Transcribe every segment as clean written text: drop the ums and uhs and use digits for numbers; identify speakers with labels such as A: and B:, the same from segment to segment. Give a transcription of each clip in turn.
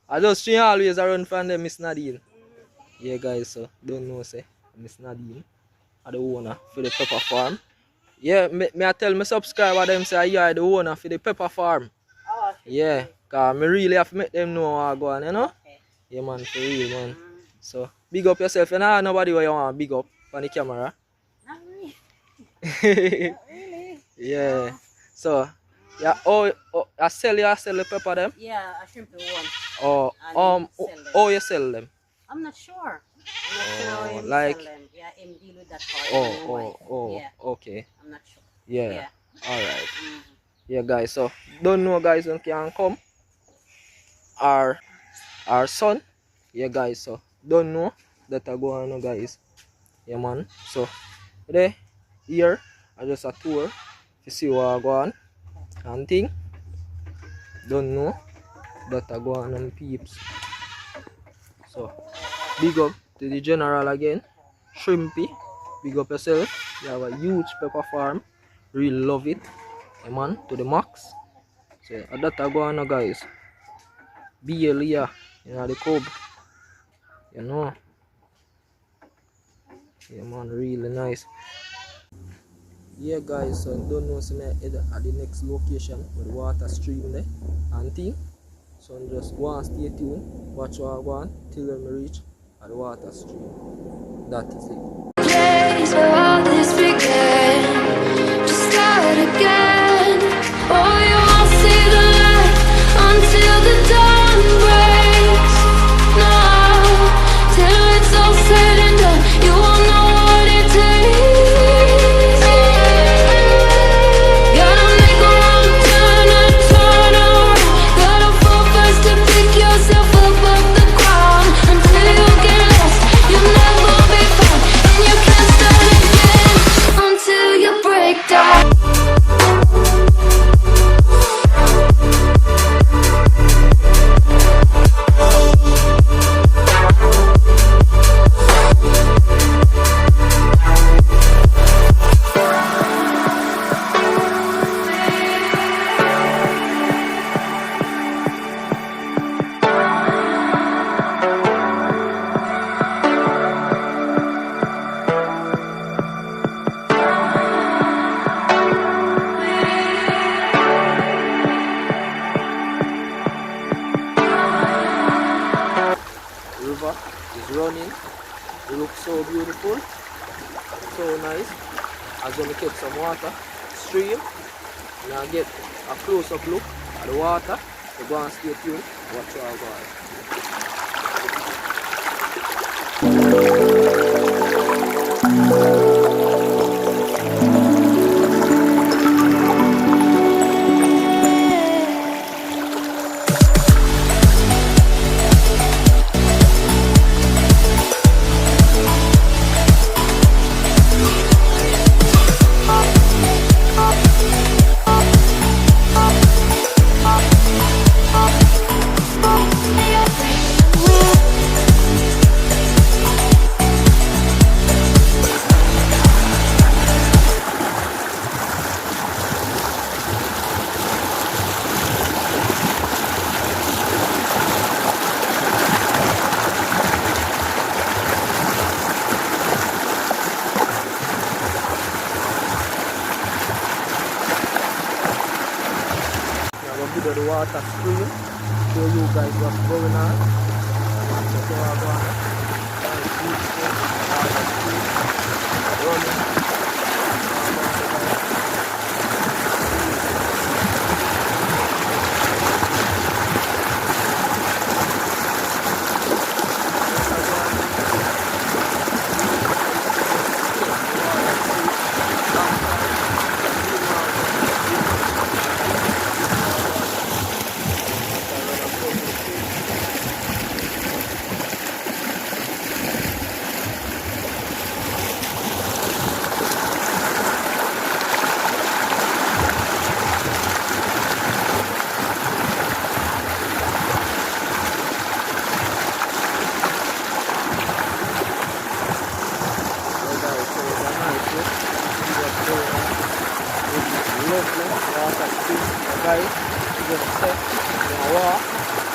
A: I just see always around from them, Miss Nadine. Yeah, guys, so don't know, say, Miss Nadine, are the owner for the pepper farm. Yeah, me I tell my subscriber them say you are the owner for the pepper farm.
B: Oh,
A: yeah, cause me really have to make them know how I go on, you know?
B: okay.
A: Yeah, man, for real, man. So, big up yourself. You know, nobody where you want to big up on the camera.
B: Not really. Not really.
A: Yeah. So, yeah, I sell the pepper them?
B: Yeah, I shrimp the one.
A: Or,
B: And sell them.
A: you sell them?
B: I'm not sure. I'm not sure how him
A: like-
B: sell them. Yeah, him deal with that part. I don't know why. Yeah,
A: okay.
B: I'm not sure.
A: Yeah.
B: Yeah.
A: Alright.
B: Mhm.
A: Yeah, guys, so, don't know, guys, when can come. Our son. Yeah, guys, so, don't know that I go on, guys. Yeah, man. So, today, here, I just a tour to see what I go on. And thing. Don't know that I go on peeps. So, big up to the general again. Shrimpy. Big up yourself. You have a huge pepper farm. Really love it. Yeah, man, to the max. So, that I go on, guys. BL here. You know, the cub. You know. Yeah, man, really nice. Yeah, guys, so don't know, so me head at the next location with the water stream there and thing. So just go and stay tuned, watch what I go on till we reach at the water stream. That is it.
C: Place where all this began, just start again. Oh, you won't see the light until the dawn breaks. No, till it's all said and done, you won't know what it takes. Gotta make a wrong turn and turn around. Gotta fall first to pick yourself up off the ground. Until you get lost, you'll never be found. And you can't start again until you break down.
A: The river is running. It looks so beautiful. So nice. As when we catch some water, stream. And I get a close-up look at the water. So go and stay tuned. Watch what I go on.
C: We
A: water stream. Show you guys what's going on. So we're going nice beautiful water stream running. Lovely water stream, guys. Just set in a walk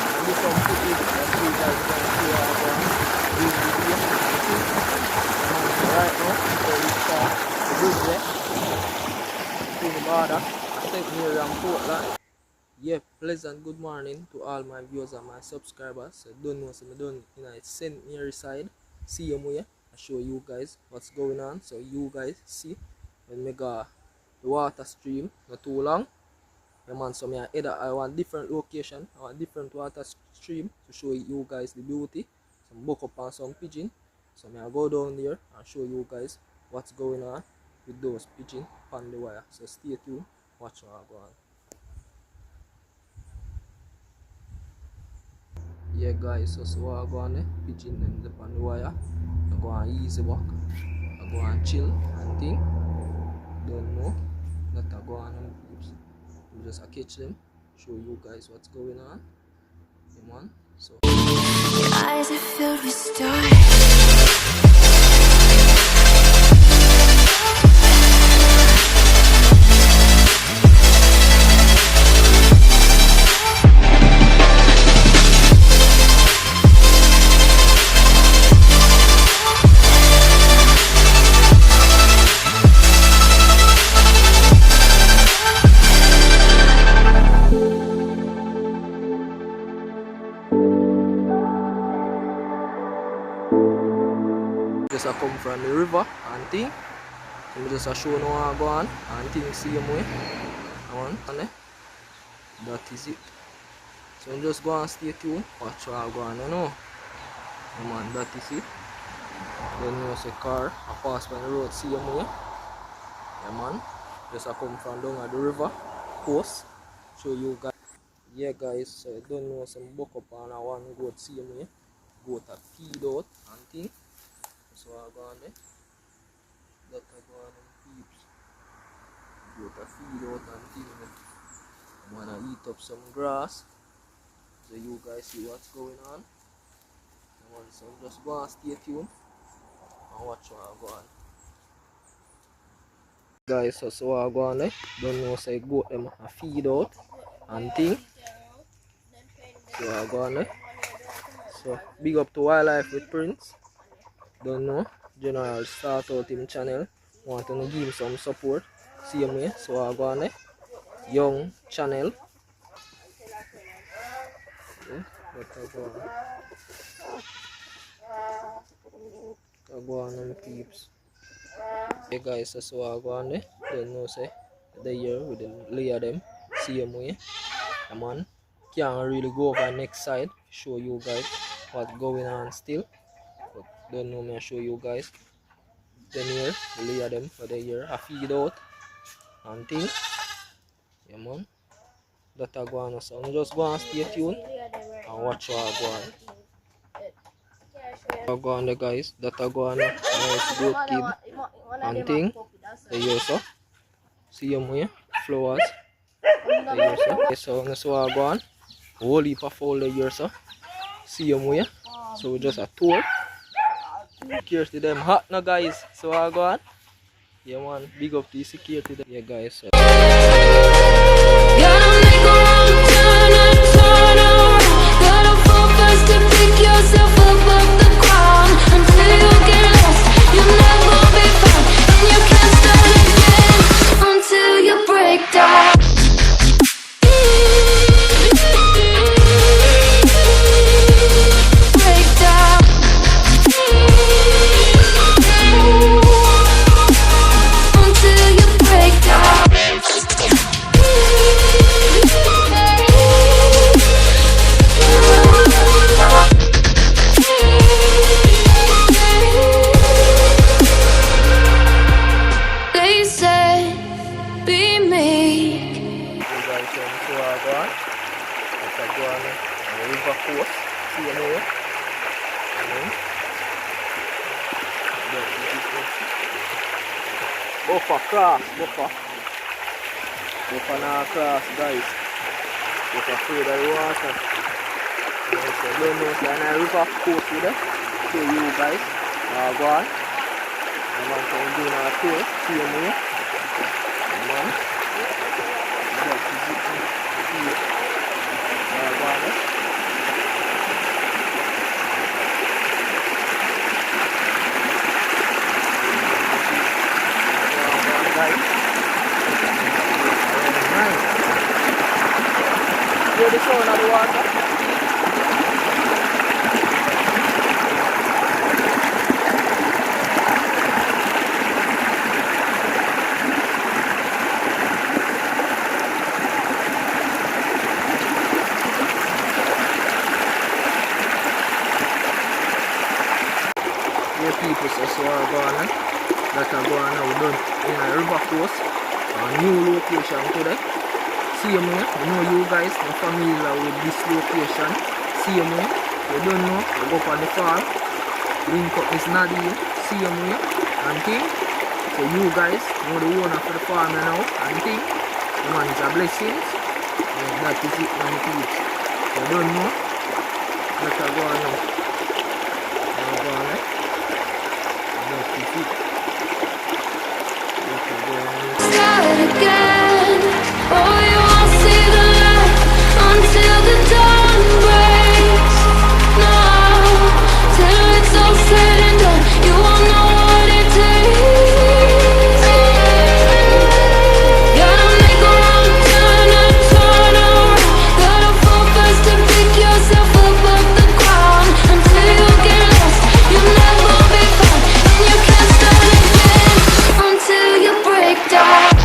A: and do some footage that you guys can see this video. And right now, so we start the bridge there to the border, St. Mary and Portland. Yeah, pleasant good morning to all my viewers and my subscribers. So don't know, so I done in a St. Mary side. See you here. I show you guys what's going on. So you guys see when we go the water stream not too long. Yeah, man, so I want different location, I want different water stream to show you guys the beauty. Some buck up on some pigeon. So I go down there and show you guys what's going on with those pigeon on the wire. So stay tuned, watch how I go on. Yeah guys, so I go on pigeon and on the wire. I go on easy walk, I go on chill and think. Don't know that I go on and peeps. We just catch them, show you guys what's going on. Come on, so
C: Your eyes are filled with stars.
A: just come from the river and thing. So just show you how I go on and thing see you way. That is it. So just go and stay tuned, watch how I go on, you know. Yeah, man, that is it. Then you see car I pass by the road, see you way. Yeah man, just come from down at the river coast, show you guys. Yeah guys, so you don't know some buck up on a one goat see you way. Goat a feed out and thing. So I go on there. That I go on and peeps. Goat a feed out and thing. I'm gonna eat up some grass. So you guys see what's going on. So just go and stay tuned and watch how I go on. Guys, so I go on there. Don't know say goat them a feed out and thing. So I go on there. So big up to Wildlife with Prince. Don't know, General start out him channel. Want to give him some support. See him here. So I go on there. Young channel. Okay, I go on and peeps. Hey guys, so I go on there. Don't know say the year with the layer them. See him here. Come on. Can't really go over next side. Show you guys what's going on still. But don't know me I show you guys. Then here, the layer them for the year. I feed out and things. Yeah man. That I go on, so I'm just go and stay tuned and watch how I go on. I go on there guys, that I go on nice goat kid and thing. There you so. See them here, flowers. There you so. Okay, so that's how I go on. Whole heap of fowl there you so. See them here. So we just a tour. Security them hot now guys. So I go on. Yeah man, big up to the security there. Yeah guys. So.
C: Gotta make a wrong turn and turn around. Gotta fall first to pick yourself up off the ground. Until you get lost, you'll never be found. And you can't start again until you break down.
A: Buffer cross, buffer. Buffer now cross, guys. Buffer afraid of the water. Yes, I don't know, so I river coast with it. Show you guys. Go on. I'm going to do now tour. See you more. Come on. Go on. Hear the sound of the water? Here people say so are going that are going now done in a river coast, a new location today. See you man, I know you guys are familiar with this location. See you man, you don't know, you go up on the farm, link up Miss Nadine, see you man, and thing. So you guys know the owner for the farm now, and thing. The man is a blessing. And that is it man people. You don't know, that are going now. Go on that is it. That are going now.
C: Start again. Oh, you won't see the light until the dawn breaks. No, till it's all said and done, you won't know what it takes. Gotta make a wrong turn and turn around. Gotta fall fast to pick yourself up off the ground. Until you get lost, you'll never be found, and you can't start again until you break down.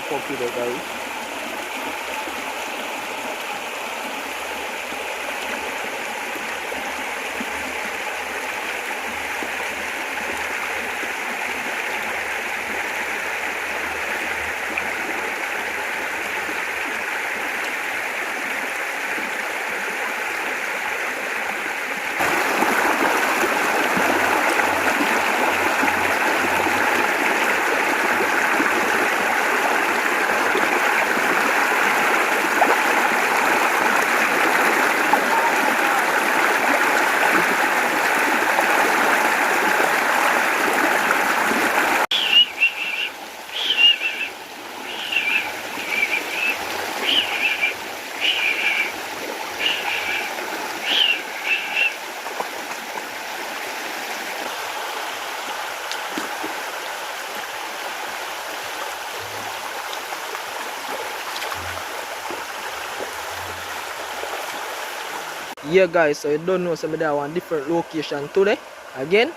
A: Copy the guys. Yeah guys, so you don't know say me there one different location today. Again,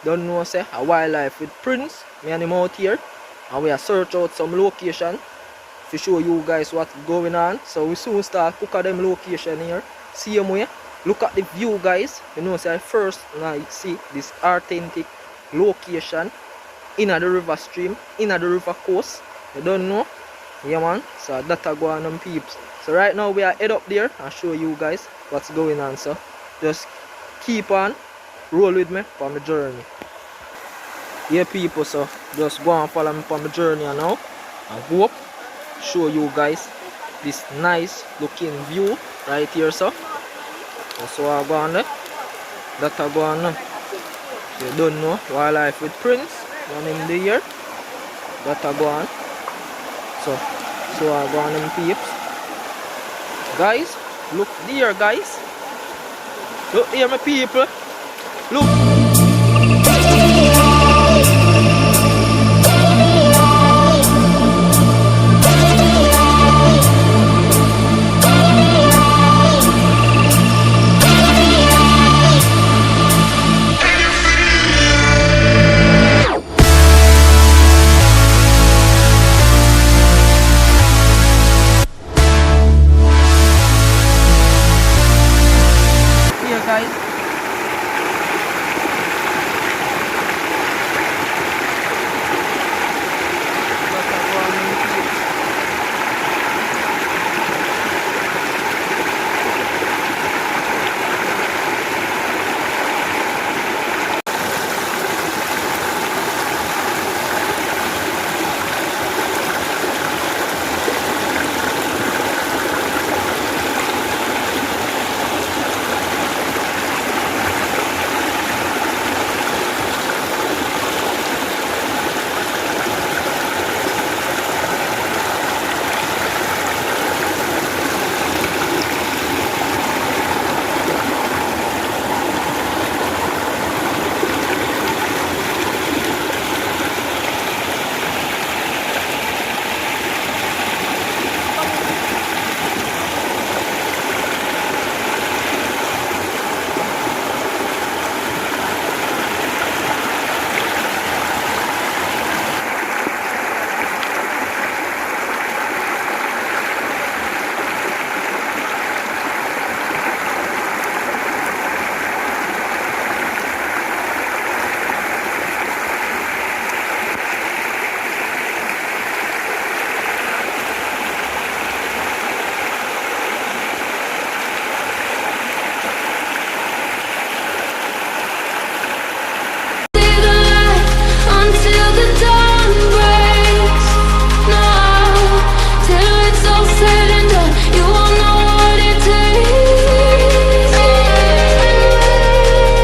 A: don't know say a wildlife with Prince. Me and him out here. And we are search out some location to show you guys what's going on. So we soon start cook at them location here. See them way. Look at the view guys. You know say first now see this authentic location in the river stream, in the river coast. You don't know? Yeah man. So that's going on peeps. So right now we are head up there and show you guys what's going on. So just keep on, roll with me for my journey. Yeah people, so just go and follow me for my journey now. I hope show you guys this nice looking view right here, so. That's what I go on there. That I go on now. You don't know wildlife with Prince. One him the year. That I go on. So I go on them peeps. Guys, look there, guys. Look here, my people. Look. Here, guys. That's a go on them peeps.
C: Until the dawn breaks, no, till it's all said and done, you won't know what it takes.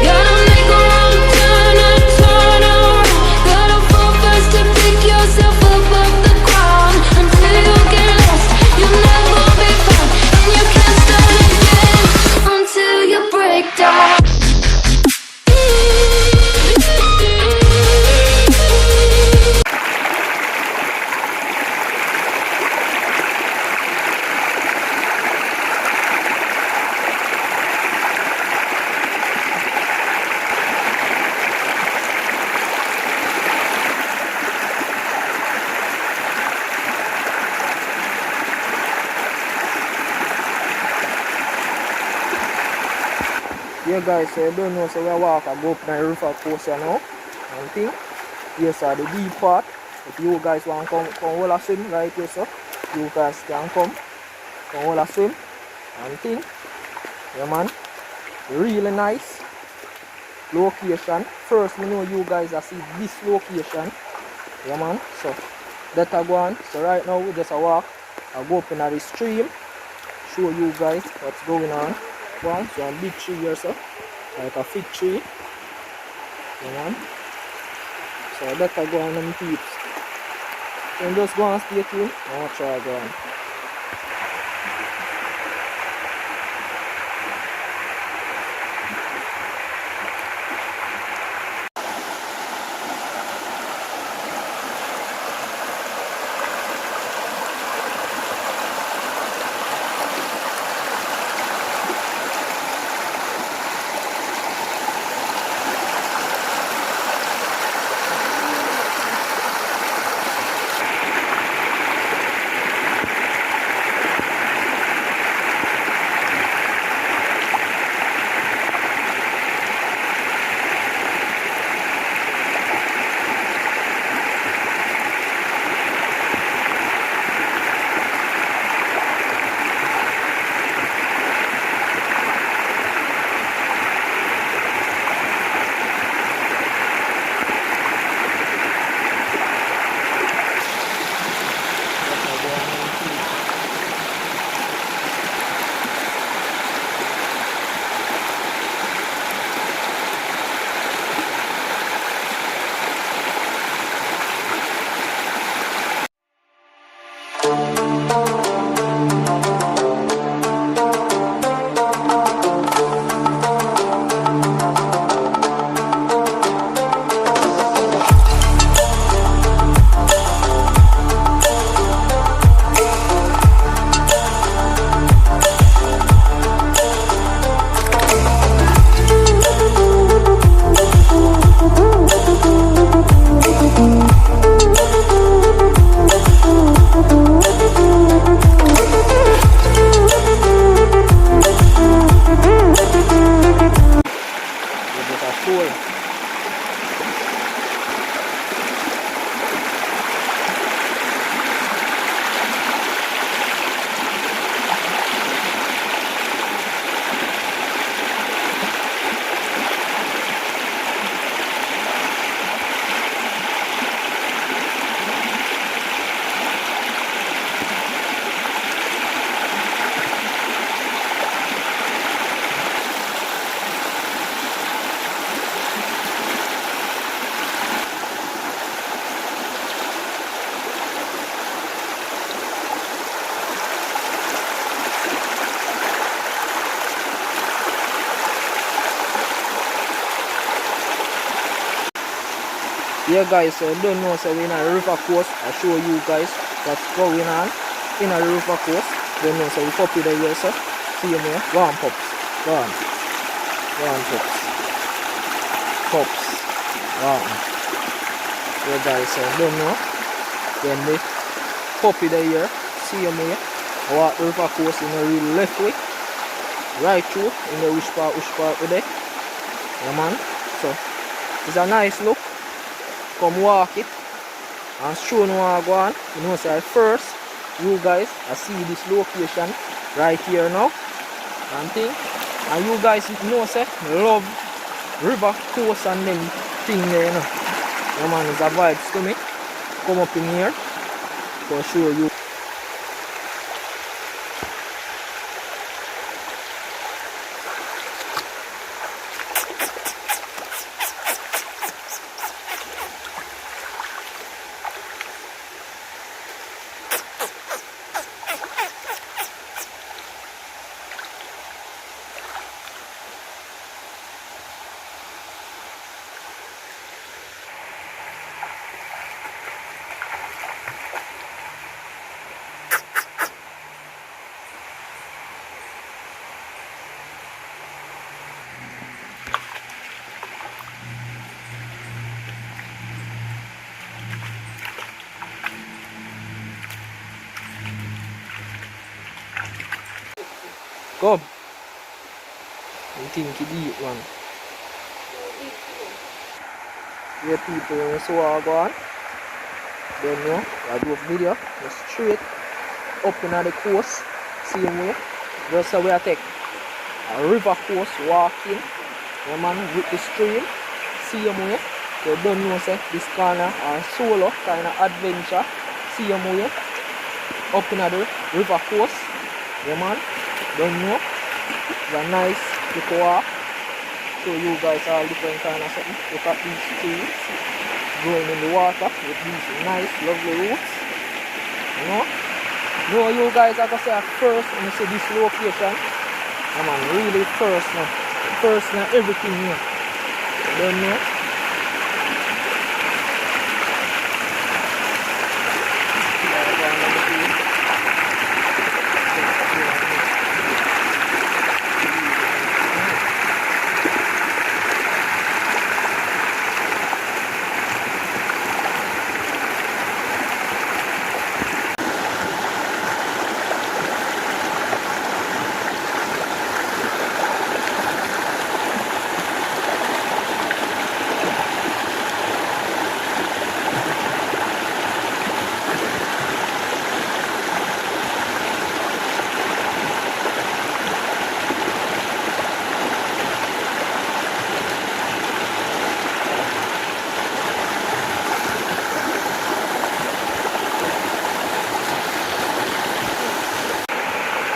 C: Gotta make a wrong turn and turn around. Gotta fall fast to pick yourself up off the ground. Until you get lost, you'll never be found, and you can't start again until you break down.
A: Yeah, guys, so you don't know, so we walk and go up the river coast here now. And thing. Yes, sir, the deep part. If you guys want to come all a swim right here, so you guys can come all a swim and thing. Yeah, man. Really nice location. First, we know you guys are see this location. Yeah, man. So that I go on. So right now we just a walk. I go up in the stream. Show you guys what's going on. One, so a big tree here, so like a fig tree. You know? So that I go on them peeps. So just go and stay tuned and watch how I go on. Yeah guys, so don't know, so we're in a river course. I show you guys what's going on in a river course. Don't know, so we puppy there, yes sir. See you here. Go on pups. Go on. Go on pups. Pups. Go on. Yeah guys, so don't know. Then the puppy there here. See you here. I walk the river course in a real left way. Right through in the which part we there. Yeah man. So it's a nice look. Come walk it and show no how go on. You know, say first you guys I see this location right here now and thing, and you guys know say love river coast and them thing there, you know. Yeah man, it's a vibes to me. Come up in here to show you. Come. You think you deep one. Yeah people, when you saw how go on, don't know, I do a video, just straight up in the coast, same way. Just how we I take a river coast walking, yeah man, with the stream, same way. You don't know say this corner are solo kind of adventure, same way. Up in the river coast, yeah man, don't know. It's a nice little walk. Show you guys all different kind of something. Look at these trees growing in the water with these nice lovely roots. You know? No, you guys are gonna say at first when you see this location. I'm really first now. First now everything here. You don't know?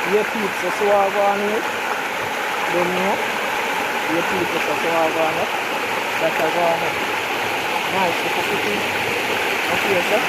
A: Your pizza so I go on here. Don't know. Your pizza so I go on it. That's I go on it. Nice little cooking. Okay, sir.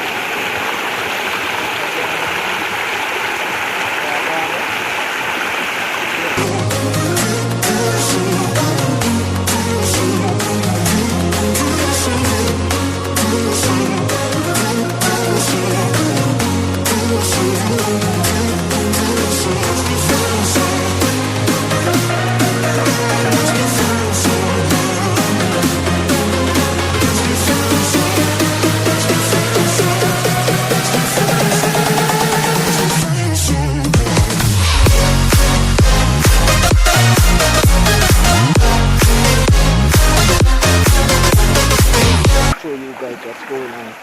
A: Show you guys what's going on.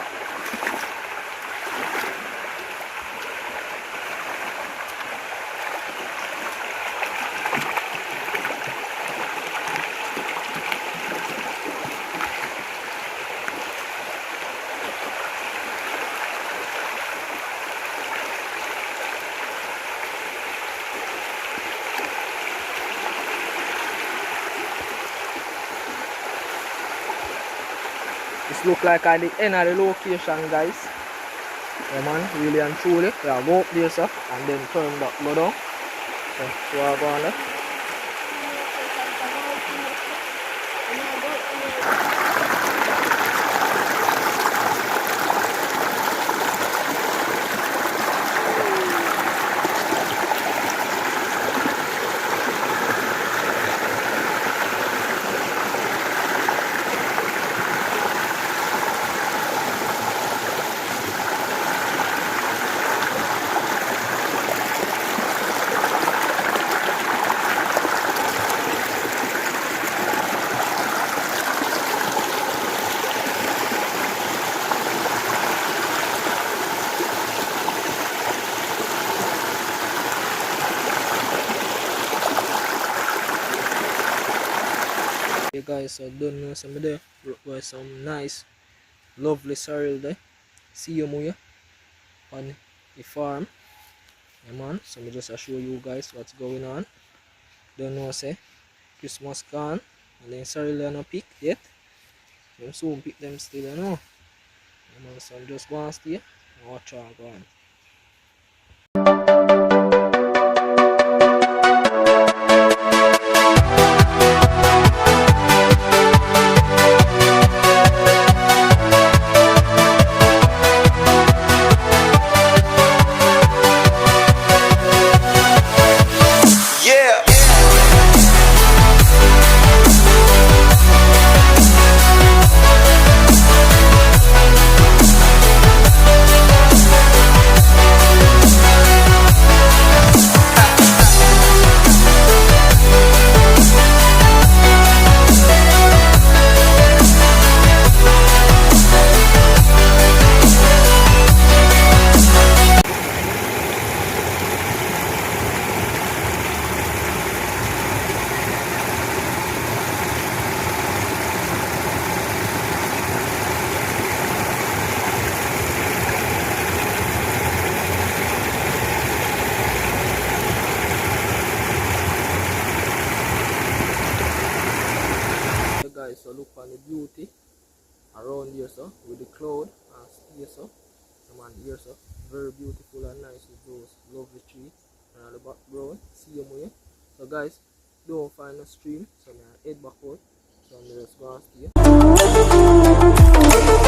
A: This look like at the end of the location, guys. Yeah man, really and truly. Yeah, go up there sir, and then turn back, go down. So I go on there. guys, so don't know some there was some nice lovely sorrel there. See you Muya on the farm. Yeah man, so me just show you guys what's going on. Don't know say Christmas gone and then sorrel are not picked yet. Them soon pick them still, you know. Yeah man, so I'm just going to stay and watch all go on. Guys, so look on the beauty around here, so with the cloud and here, so come on here, so very beautiful and nice with those lovely tree and the background. See you here. So guys, don't find a stream, so I'm head back out. So I'm just gonna stay.